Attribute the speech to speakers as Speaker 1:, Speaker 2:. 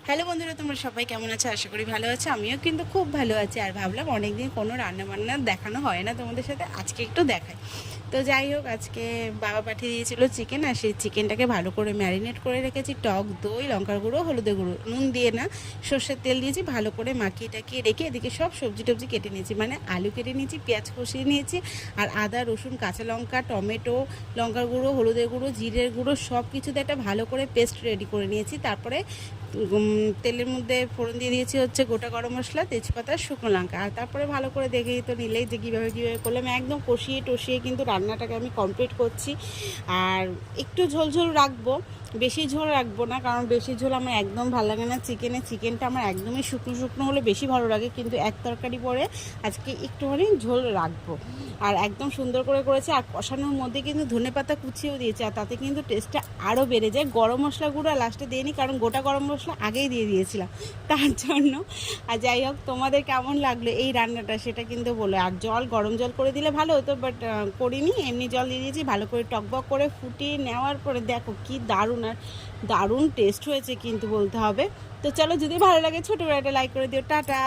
Speaker 1: Hello বন্ধুরা, তোমরা সবাই কেমন আছো? আশা করি ভালো আছো। আমিও কিন্তু খুব ভালো আছি। আর ভাবলাম অনেকদিন কোনো রান্নাবান্না দেখানো হয় না তোমাদের সাথে, আজকে একটু দেখাই। তো যাই হোক, আজকে বাবা পাঠিয়ে দিয়েছিল চিকেন, আর সেই চিকেনটাকে ভালো করে ম্যারিনেট করে রেখেছি। টক দই, লঙ্কার গুঁড়ো, হলুদের গুঁড়ো, নুন দিয়ে না, সর্ষের তেল দিয়েছি, ভালো করে মাখিয়ে টাকিয়ে রেখে এদিকে সব সবজি টবজি কেটে নিয়েছি। মানে আলু কেটে নিয়েছি, পেঁয়াজ কষিয়ে নিয়েছি, আর আদা রসুন কাঁচা লঙ্কা টমেটো লঙ্কার গুঁড়ো হলুদের গুঁড়ো জিরের গুঁড়ো সব কিছুতে একটা ভালো করে পেস্ট রেডি করে নিয়েছি। তারপরে তেলের মধ্যে ফোড়ন দিয়ে দিয়েছি হচ্ছে গোটা গরম মশলা, তেজপাতা, শুকনো লঙ্কা। আর তারপরে ভালো করে দেখেই তো নিলেই যে কীভাবে করলাম, একদম কষিয়ে টষিয়ে কিন্তু রান্নাটাকে আমি কমপ্লিট করছি। আর একটু ঝোল ঝোল রাখবো, বেশি ঝোল রাখবো না, কারণ বেশি ঝোল আমার একদম ভালো লাগে না। চিকেনটা আমার একদমই শুকনো শুকনো হলে বেশি ভালো লাগে, কিন্তু এক তরকারি পরে আজকে একটুখানি ঝোল রাখবো। আর একদম সুন্দর করে করেছি। আর কষানোর মধ্যে কিন্তু ধনেপাতা কুচিয়েও দিয়েছি, আর তাতে কিন্তু টেস্টটা আরও বেড়ে যায়। গরম মশলা গুঁড়ো লাস্টে দিইনি, কারণ গোটা গরম মশলা আগেই দিয়ে দিয়েছিলাম তার জন্য। আর যাই হোক, তোমাদের কেমন লাগলো এই রান্নাটা সেটা কিন্তু বলো। আর গরম জল করে দিলে ভালো হতো, বাট করিনি, এমনি জল দিয়ে দিয়েছি। ভালো করে টকবক করে ফুটিয়ে নেওয়ার পরে দেখো কি দারুণ, আর দারুণ টেস্ট হয়েছে কিন্তু বলতে হবে। তো চলো, যদি ভালো লাগে ছোটো একটা লাইক করে দিও। টাটা।